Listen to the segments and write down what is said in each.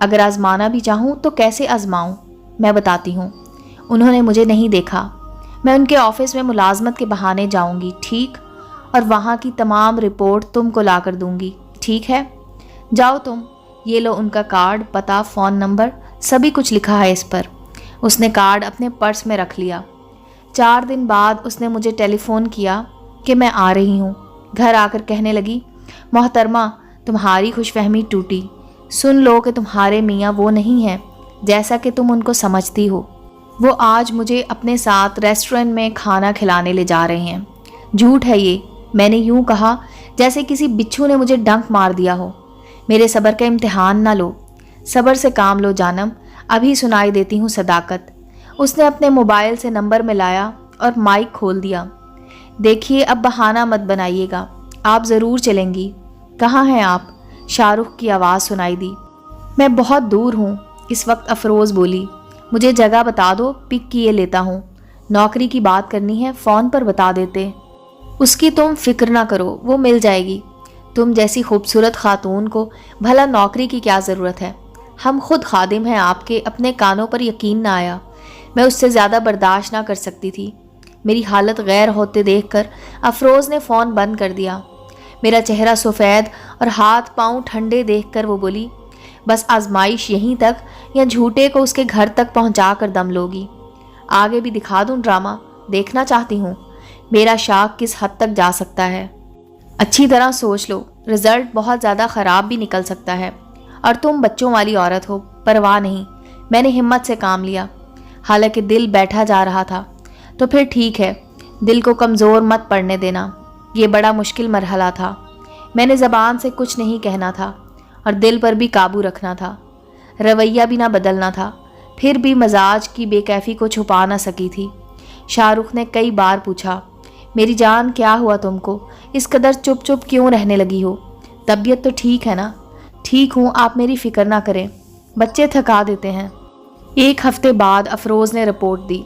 اگر آزمانا بھی چاہوں تو کیسے آزماؤں؟ میں بتاتی ہوں۔ انہوں نے مجھے نہیں دیکھا۔ میں ان کے آفس میں ملازمت کے بہانے جاؤں گی، ٹھیک؟ اور وہاں کی تمام رپورٹ تم کو لا کر دوں گی، ٹھیک ہے؟ جاؤ تم، یہ لو ان کا کارڈ، پتہ، فون نمبر، سبھی کچھ لکھا ہے اس پر۔ اس نے کارڈ اپنے پرس میں رکھ لیا۔ 4 دن بعد اس نے مجھے ٹیلی فون کیا کہ میں آ رہی ہوں۔ گھر آ کر کہنے لگی، محترمہ، تمہاری خوش فہمی ٹوٹی۔ سن لو کہ تمہارے میاں وہ نہیں ہیں جیسا کہ تم ان کو سمجھتی ہو۔ وہ آج مجھے اپنے ساتھ ریسٹورنٹ میں کھانا کھلانے لے جا رہے ہیں۔ جھوٹ ہے یہ، میں نے یوں کہا جیسے کسی بچھو نے مجھے ڈنک مار دیا ہو۔ میرے صبر کا امتحان نہ لو، صبر سے کام لو جانم، ابھی سنائی دیتی ہوں صداقت۔ اس نے اپنے موبائل سے نمبر ملایا اور مائک کھول دیا۔ دیکھیے، اب بہانہ مت بنائیے گا، آپ ضرور چلیں گی۔ کہاں ہیں آپ؟ شاہ رخ کی آواز سنائی دی۔ میں بہت دور ہوں، اس وقت افروز بولی۔ مجھے جگہ بتا دو، پک کیے لیتا ہوں۔ نوکری کی بات کرنی ہے، فون پر بتا دیتے۔ اس کی تم فکر نہ کرو، وہ مل جائے گی۔ تم جیسی خوبصورت خاتون کو بھلا نوکری کی کیا ضرورت ہے؟ ہم خود خادم ہیں آپ کے، اپنے کانوں پر یقین نہ آیا۔ میں اس سے زیادہ برداشت نہ کر سکتی تھی۔ میری حالت غیر ہوتے دیکھ کر افروز نے فون بند کر دیا۔ میرا چہرہ سفید اور ہاتھ پاؤں ٹھنڈے دیکھ کر وہ بولی، بس آزمائش یہیں تک یا جھوٹے کو اس کے گھر تک پہنچا کر دم لوگی؟ آگے بھی دکھا دوں ڈرامہ؟ دیکھنا چاہتی ہوں میرا شاخ کس حد تک جا سکتا ہے؟ اچھی طرح سوچ لو، رزلٹ بہت زیادہ خراب بھی نکل سکتا ہے، اور تم بچوں والی عورت ہو۔ پرواہ نہیں، میں نے ہمت سے کام لیا، حالانکہ دل بیٹھا جا رہا تھا۔ تو پھر ٹھیک ہے، دل کو کمزور مت پڑنے دینا۔ یہ بڑا مشکل مرحلہ تھا۔ میں نے زبان سے کچھ نہیں کہنا تھا اور دل پر بھی قابو رکھنا تھا، رویہ بھی نہ بدلنا تھا۔ پھر بھی مزاج کی بے کیفی کو چھپا نہ سکی تھی۔ شاہ رخ نے کئی بار پوچھا، میری جان کیا ہوا تم کو؟ اس قدر چپ چپ کیوں رہنے لگی ہو؟ طبیعت تو ٹھیک ہے نا؟ ٹھیک ہوں، آپ میری فکر نہ کریں، بچے تھکا دیتے ہیں۔ 1 ہفتے بعد افروز نے رپورٹ دی،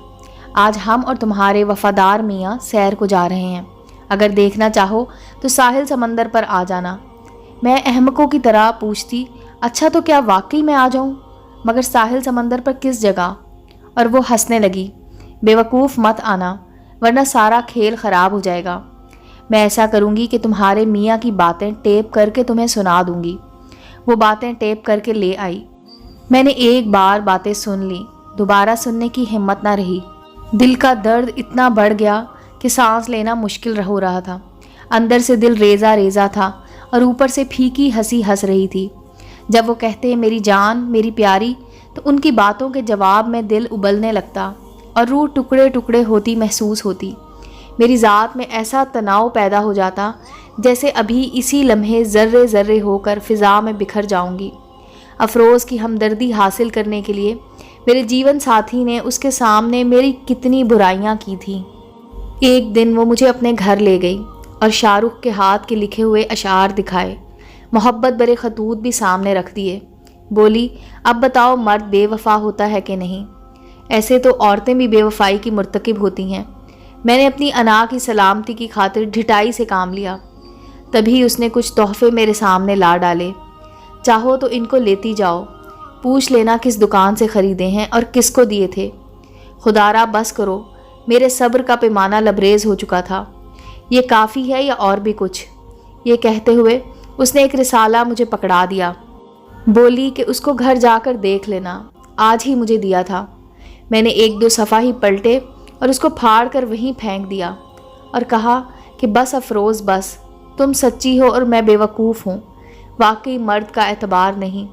آج ہم اور تمہارے وفادار میاں سیر کو جا رہے ہیں۔ اگر دیکھنا چاہو تو ساحل سمندر پر آ جانا۔ میں احمقوں کی طرح پوچھتی، اچھا تو کیا واقعی میں آ جاؤں؟ مگر ساحل سمندر پر کس جگہ؟ اور وہ ہنسنے لگی، بے وقوف مت آنا ورنہ سارا کھیل خراب ہو جائے گا۔ میں ایسا کروں گی کہ تمہارے میاں کی باتیں ٹیپ کر کے تمہیں سنا دوں گی۔ وہ باتیں ٹیپ کر کے لے آئی۔ میں نے ایک بار باتیں سن لی، دوبارہ سننے کی ہمت نہ رہی۔ دل کا درد اتنا بڑھ گیا کہ سانس لینا مشکل ہو رہا تھا۔ اندر سے دل ریزہ ریزہ تھا اور اوپر سے پھیکی ہنسی ہنس رہی تھی۔ جب وہ کہتے میری جان، میری پیاری، تو ان کی باتوں کے جواب میں دل ابلنے لگتا اور روح ٹکڑے ٹکڑے ہوتی محسوس ہوتی۔ میری ذات میں ایسا تناؤ پیدا ہو جاتا جیسے ابھی اسی لمحے ذرے ذرے ہو کر فضا میں بکھر جاؤں گی۔ افروز کی ہمدردی حاصل کرنے کے لیے میرے جیون ساتھی نے اس کے سامنے میری کتنی برائیاں کی تھیں۔ ایک دن وہ مجھے اپنے گھر لے گئی اور شاہ رخ کے ہاتھ کے لکھے ہوئے اشعار دکھائے، محبت برے خطوط بھی سامنے رکھ دیے۔ بولی، اب بتاؤ مرد بے وفا ہوتا ہے کہ نہیں؟ ایسے تو عورتیں بھی بے وفائی کی مرتکب ہوتی ہیں۔ میں نے اپنی انا کی سلامتی کی خاطر ڈھٹائی سے کام لیا۔ تبھی اس نے کچھ تحفے میرے سامنے لا ڈالے۔ چاہو تو ان کو لیتی جاؤ، پوچھ لینا کس دکان سے خریدے ہیں اور کس کو دیے تھے۔ خدا را بس کرو، میرے صبر کا پیمانہ لبریز ہو چکا تھا۔ یہ کافی ہے یا اور بھی کچھ؟ یہ کہتے ہوئے اس نے ایک رسالہ مجھے پکڑا دیا۔ بولی کہ اس کو گھر جا کر دیکھ لینا، آج ہی مجھے دیا تھا۔ میں نے 1-2 صفحہ ہی پلٹے اور اس کو پھاڑ کر وہیں پھینک دیا اور کہا کہ بس افروز بس، تم سچی ہو اور میں بے وقوف ہوں، واقعی مرد کا اعتبار نہیں۔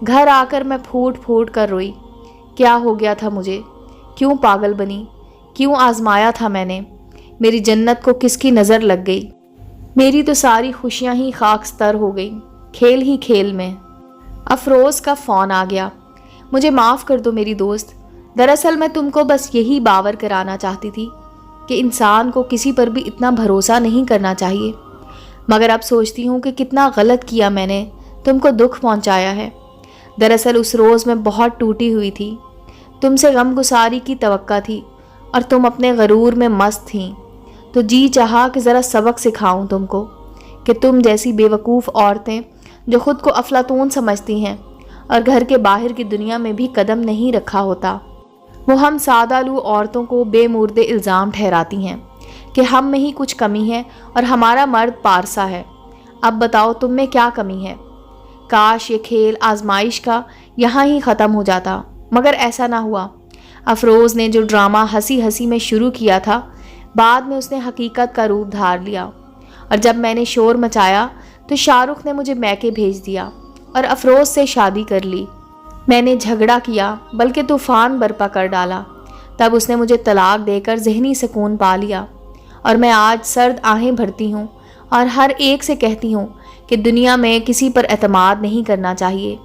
گھر آ کر میں پھوٹ پھوٹ کر روئی۔ کیا ہو گیا تھا مجھے؟ کیوں پاگل بنی؟ کیوں آزمایا تھا میں نے؟ میری جنت کو کس کی نظر لگ گئی؟ میری تو ساری خوشیاں ہی خاکستر ہو گئیں، کھیل ہی کھیل میں۔ افروز کا فون آ گیا۔ مجھے معاف کر دو میری دوست، دراصل میں تم کو بس یہی باور کرانا چاہتی تھی کہ انسان کو کسی پر بھی اتنا بھروسہ نہیں کرنا چاہیے، مگر اب سوچتی ہوں کہ کتنا غلط کیا میں نے، تم کو دکھ پہنچایا ہے۔ دراصل اس روز میں بہت ٹوٹی ہوئی تھی، تم سے غم گساری کی توقع تھی اور تم اپنے غرور میں مست تھیں، تو جی چاہا کہ ذرا سبق سکھاؤں تم کو کہ تم جیسی بے وقوف عورتیں جو خود کو افلاطون سمجھتی ہیں اور گھر کے باہر کی دنیا میں بھی قدم نہیں رکھا ہوتا۔ وہ ہم سادہ لو عورتوں کو بے مورد الزام ٹھہراتی ہیں کہ ہم میں ہی کچھ کمی ہے اور ہمارا مرد پارسا ہے۔ اب بتاؤ تم میں کیا کمی ہے؟ کاش یہ کھیل آزمائش کا یہاں ہی ختم ہو جاتا، مگر ایسا نہ ہوا۔ افروز نے جو ڈرامہ ہنسی ہنسی میں شروع کیا تھا، بعد میں اس نے حقیقت کا روپ دھار لیا، اور جب میں نے شور مچایا تو شاہ رخ نے مجھے میکے بھیج دیا اور افروز سے شادی کر لی۔ میں نے جھگڑا کیا بلکہ طوفان برپا کر ڈالا، تب اس نے مجھے طلاق دے کر ذہنی سکون پا لیا، اور میں آج سرد آہیں بھرتی ہوں اور ہر ایک سے کہتی ہوں کہ دنیا میں کسی پر اعتماد نہیں کرنا چاہیے،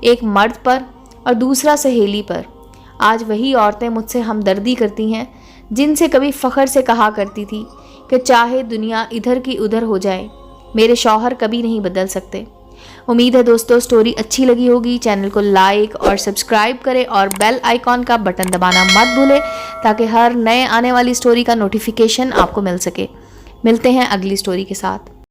ایک مرد پر اور دوسرا سہیلی پر۔ آج وہی عورتیں مجھ سے ہمدردی کرتی ہیں جن سے کبھی فخر سے کہا کرتی تھی کہ چاہے دنیا ادھر کی ادھر ہو جائے، میرے شوہر کبھی نہیں بدل سکتے۔ امید ہے دوستو سٹوری اچھی لگی ہوگی۔ چینل کو لائک اور سبسکرائب کریں اور بیل آئیکن کا بٹن دبانا مت بھولیں تاکہ ہر نئے آنے والی سٹوری کا نوٹیفیکیشن آپ کو مل سکے۔ ملتے ہیں اگلی سٹوری کے ساتھ۔